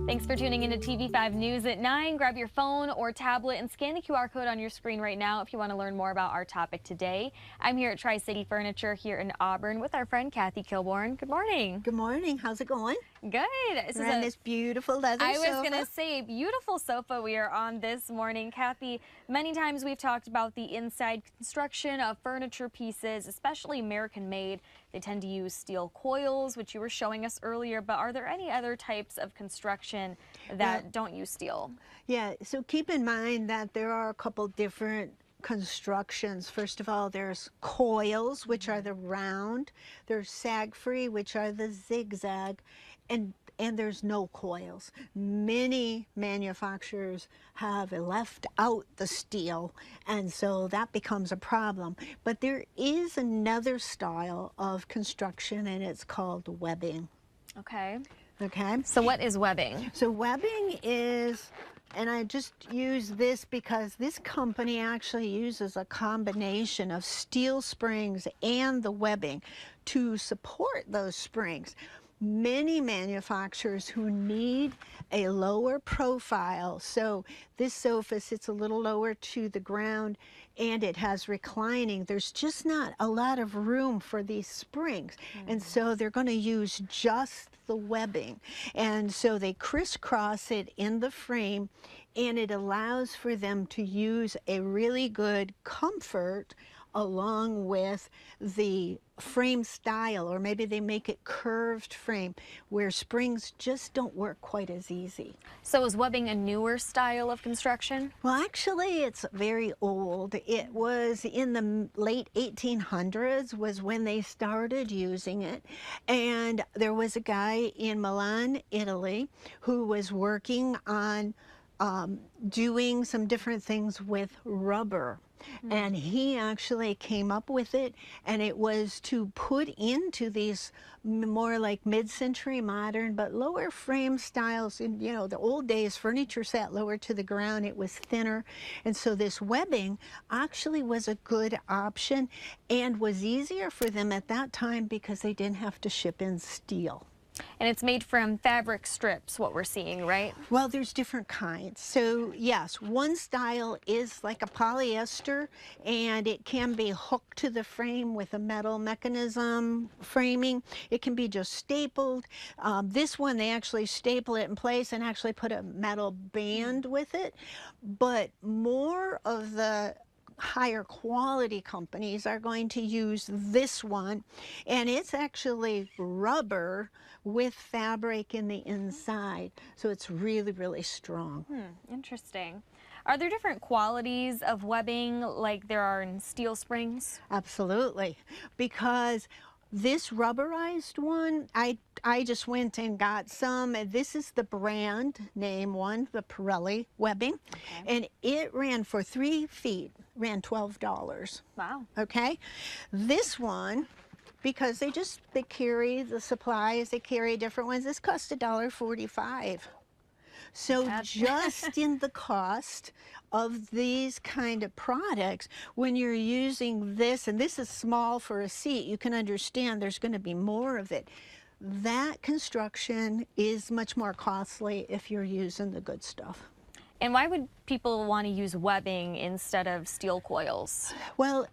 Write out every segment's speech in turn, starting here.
Thanks for tuning into TV5 News at 9. Grab your phone or tablet and scan the QR code on your screen right now if you want to learn more about our topic today. I'm here at Tri-City Furniture here in Auburn with our friend Kathy Kilborn. Good morning. Good morning. How's it going? Good. We're on this beautiful leather sofa. I was going to say, beautiful sofa we are on this morning. Kathy, many times we've talked about the inside construction of furniture pieces, especially American made. They tend to use steel coils, which you were showing us earlier, but are there any other types of construction that don't use steel? Yeah, so keep in mind that there are a couple different constructions. First of all, there's coils, which are the round. There's sag-free, which are the zigzag, and there's no coils. Many manufacturers have left out the steel, and so that becomes a problem. But there is another style of construction, and it's called webbing. Okay. Okay. So what is webbing? So webbing is, and I just use this because this company actually uses a combination of steel springs and the webbing to support those springs. Many manufacturers who need a lower profile, so this sofa sits a little lower to the ground and it has reclining, there's just not a lot of room for these springs. And so they're going to use just the webbing. And so they crisscross it in the frame, and it allows for them to use a really good comfort along with the frame style, or maybe they make it curved frame where springs just don't work quite as easy. So is webbing a newer style of construction? Well, actually, it's very old. It was in the late 1800s was when they started using it. And there was a guy in Milan, Italy, who was working on doing some different things with rubber. And he actually came up with it, and it was to put into these more like mid-century modern but lower frame styles. In the old days, furniture sat lower to the ground, it was thinner, and so this webbing actually was a good option and was easier for them at that time because they didn't have to ship in steel. And it's made from fabric strips, what we're seeing, right? Well, there's different kinds. So yes, one style is like a polyester, and it can be hooked to the frame with a metal mechanism framing. It can be just stapled. This one, they actually staple it in place and actually put a metal band with it. But more of the higher quality companies are going to use this one, and it's actually rubber with fabric in the inside, so it's really, really strong. Interesting. Are there different qualities of webbing like there are in steel springs? Absolutely, because this rubberized one, I just went and got some, and this is the brand name one, the Pirelli webbing, and it ran for 3 feet, ran $12. Wow. Okay, this one, because they carry the supplies, they carry different ones, this cost $1.45. So just in the cost of these kind of products, when you're using this, and this is small for a seat, you can understand there's going to be more of it. That construction is much more costly if you're using the good stuff. And why would people want to use webbing instead of steel coils? Well,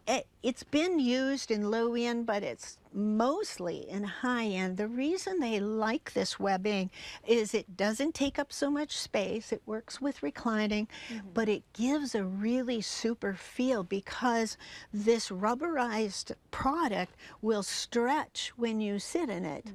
it's been used in low end, but it's mostly in high end. The reason they like this webbing is it doesn't take up so much space. It works with reclining, but it gives a really super feel because this rubberized product will stretch when you sit in it,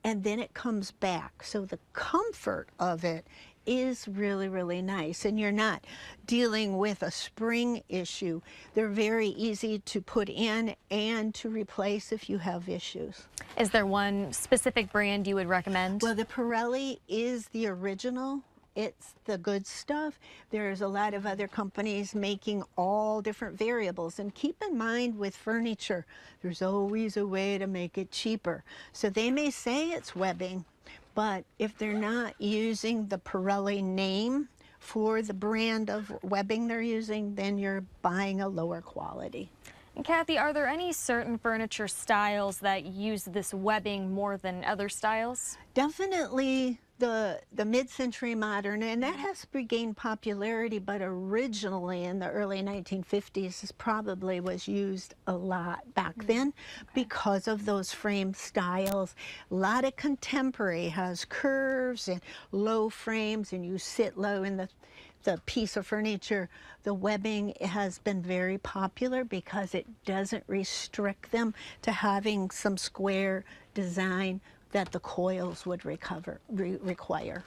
and then it comes back. So the comfort of it is really, really nice, and you're not dealing with a spring issue. They're very easy to put in and to replace if you have issues. Is there one specific brand you would recommend? Well, the Pirelli is the original. It's the good stuff. There's a lot of other companies making all different variables, and keep in mind with furniture, there's always a way to make it cheaper. So they may say it's webbing, but if they're not using the Pirelli name for the brand of webbing they're using, then you're buying a lower quality. And Kathy, are there any certain furniture styles that use this webbing more than other styles? Definitely the mid-century modern, and that has regained popularity, but originally in the early 1950s, this probably was used a lot back then because of those frame styles. A lot of contemporary has curves and low frames, and you sit low in the piece of furniture. The webbing has been very popular because it doesn't restrict them to having some square design that the coils would require.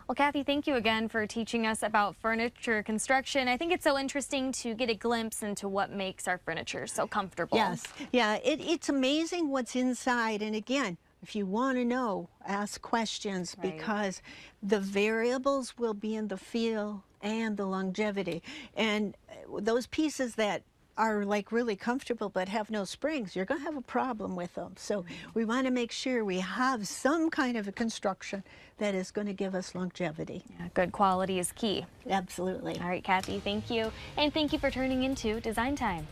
Well, Kathy, thank you again for teaching us about furniture construction. I think it's so interesting to get a glimpse into what makes our furniture so comfortable. Yes, yeah, it's amazing what's inside. And again, if you want to know, ask questions, because the variables will be in the feel and the longevity. And those pieces that are like really comfortable but have no springs, you're going to have a problem with them. So we want to make sure we have some kind of a construction that is going to give us longevity. Yeah, good quality is key. Absolutely. All right, Kathy, thank you. And thank you for turning into Design Time.